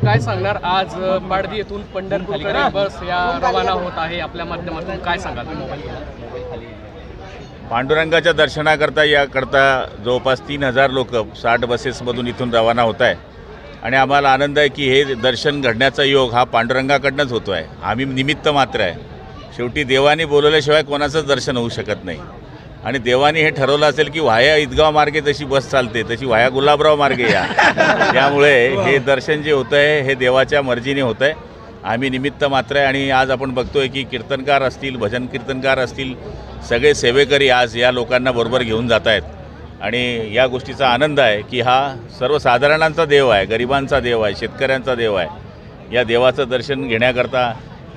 काय सांगणार आज पाडदी येथून पंढरपूरकडे बस या रवाना होत आहे आपल्या माध्यमातून काय सांगाल? पांडुरंगाच्या दर्शनाकरता याकरता जवळपास 3000 लोक 60 बसेसमधून इथून रवाना होत आहे आणि आम्हाला आनंद आहे की हे दर्शन घडण्याचा योग हा पांडुरंगाकडूनच होतो आहे. आम्ही निमित्त मात्र आहे. शेवटी देवाने बोलवल्याशिवाय कोणाचंच दर्शन होऊ शकत नाही आणि देवाने हे ठरवलं असेल की वाया ईदगाव मार्गे जशी बस चालते तशी वाया गुलाबराव मार्गे या. त्यामुळे हे दर्शन जे होतं आहे हे देवाच्या मर्जीने होतं आहे. आम्ही निमित्त मात्र आहे आणि आज आपण बघतोय की कीर्तनकार असतील, भजन कीर्तनकार असतील, सगळे सेवेकरी आज या लोकांना बरोबर घेऊन जात आहेत आणि या गोष्टीचा आनंद आहे की हा सर्वसाधारणांचा देव आहे, गरिबांचा देव आहे, शेतकऱ्यांचा देव आहे. या देवाचं दर्शन घेण्याकरता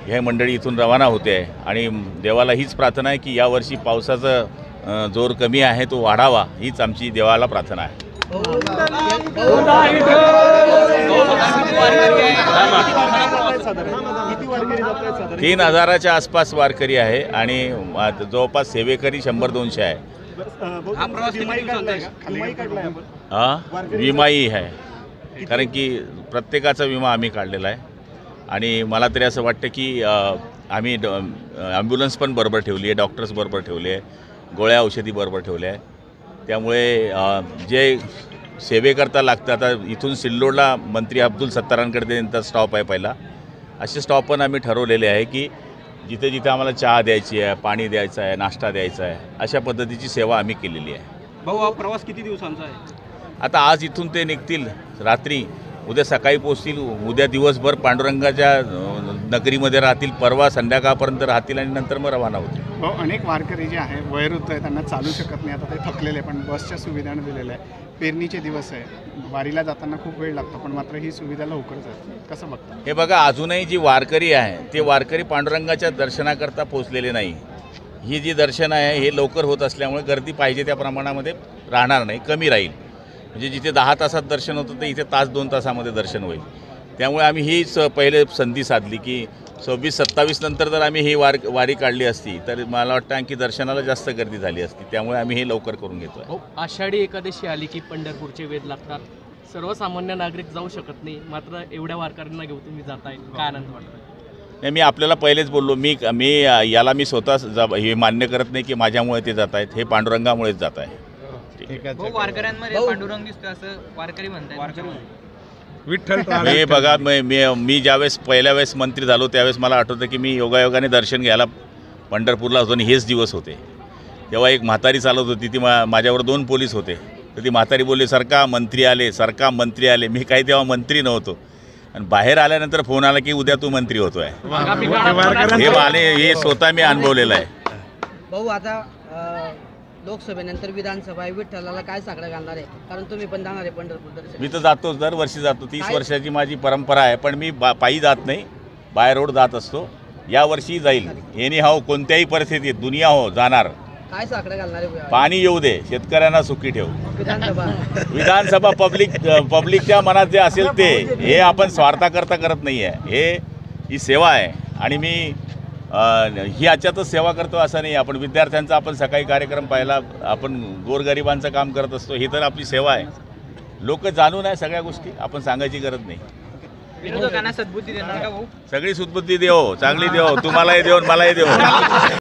हे मंडळी इथून रवाना होते आहे आणि देवाला हीच प्रार्थना आहे की यावर्षी पावसाचं जोर कमी आहे तो वाढावा हीच आमची देवाला प्रार्थना आहे. 3000च्या आसपास वारकरी आहे आणि जवळपास सेवेकरी 100-200 आहे. विमाही आहे कारण की प्रत्येकाचा विमा आम्ही काढलेला आहे आणि मला तरी असं वाटतं की आम्ही ॲम्ब्युलन्स पण बरोबर ठेवली आहे, डॉक्टर्स बरोबर ठेवले आहे, गोळ्या औषधी बरोबर ठेवल्या आहे. त्यामुळे जे सेवेकरता लागतं आता इथून सिल्लोडला मंत्री अब्दुल सत्तारांकडे त्यांचा स्टॉप आहे पहिला. असे स्टॉप पण आम्ही ठरवलेले आहे की जिथे जिथे आम्हाला चहा द्यायची आहे, पाणी द्यायचं आहे, नाश्ता द्यायचा आहे, अशा पद्धतीची सेवा आम्ही केलेली आहे. भाऊ हा प्रवास किती दिवसांचा आहे? आता आज इथून ते निघतील रात्री, उद्या सकाळी पोचतील, उद्या दिवसभर पांडुरंगाच्या नगरीमध्ये राहतील, परवा संध्याकाळपर्यंत राहतील आणि नंतर मग रवाना होतील. अनेक वारकरी जे आहे वयोवृद्ध आहे, त्यांना चालू शकत नाही, आता ते थकलेले, पण बसच्या सुविधाने दिलेल्या आहे. पेरणीचे दिवस आहे, वारीला जाताना खूप वेळ लागतो, पण मात्र ही सुविधा लवकरच आहे. कसं बघता? हे बघा, अजूनही जी वारकरी आहे ते वारकरी पांडुरंगाच्या दर्शनाकरता पोचलेले नाही. ही जी दर्शन आहे हे लवकर होत असल्यामुळे गर्दी पाहिजे त्या प्रमाणामध्ये राहणार नाही, कमी राहील. म्हणजे जिथे 10 तासात दर्शन होतं ते इथे 1-2 तासामध्ये दर्शन होईल. त्यामुळे आम्ही हीच पहिले संधी साधली की 26-27 नंतर जर आम्ही ही वारी काढली असती तर मला वाटतं आणखी दर्शनाला जास्त गर्दी झाली असती. त्यामुळे आम्ही हे लवकर करून घेतो आहे. आषाढी एकादशी आली की पंढरपूरचे वेध लागतात, सर्वसामान्य नागरिक जाऊ शकत नाही, मात्र एवढ्या वारकऱ्यांना घेऊन तुम्ही जाताय, काय आनंद वाटतो? नाही, मी आपल्याला पहिलेच बोललो, मी याला मी स्वतः हे मान्य करत नाही की माझ्यामुळे ते जात आहेत, हे पांडुरंगामुळेच जात आहे. वारकऱ्यांमध्ये पांडुरंग दिसतो असं वारकरी म्हणतात. मी बघा, मी ज्यावेळेस पहिल्या वेळेस मंत्री झालो त्यावेळेस मला आठवतं की मी योगायोगाने दर्शन घ्यायला पंढरपूरला होतो आणि हेच दिवस होते. तेव्हा एक म्हातारी चालत होती, ती माझ्यावर 2 पोलीस होते. तर ती म्हातारी बोलली, सरका मंत्री आले. मी काही तेव्हा मंत्री नव्हतो आणि बाहेर आल्यानंतर फोन आला की उद्या तू मंत्री होतोय. हे स्वतः मी अनुभवलेलं आहे. भाऊ आता लोकसभेनंतर विधानसभा आहे, विठ्ठलाला काय साकडं घालणार आहे? कारण तुम्ही पण जाणार आहे पंढरपूर दर्शन. मी तर जातोच, दरवर्षी जातो. 30 वर्षाची माझी परंपरा आहे, पण मी पायी जात नाही, बाय रोड जात असतो. यावर्षी जाईल, एनी हाव, कोणत्याही परिस्थितीत, दुनिया हो, जाणार. काय साकडं घालणार आहे? पाणी येऊ दे, शेतकऱ्यांना सुखी ठेव. विधानसभा पब्लिकच्या मनात जे असेल ते, हे आपण स्वार्थाकरता करत नाही आहे, ही सेवा आहे आणि मी ही याच्यातच सेवा करतो असं नाही. आपण विद्यार्थ्यांचा आपण सकाळी कार्यक्रम पाहिला, आपण गोरगरिबांचं काम करत असतो, ही तर आपली सेवा आहे. लोक जाणून आहे सगळ्या गोष्टी, आपण सांगायची गरज नाही. विरोधकांना सद्बुद्धी देणार का भाऊ? सगळी सुदबुद्धी देव, चांगली देव, तुम्हालाही देव, मलाही देव.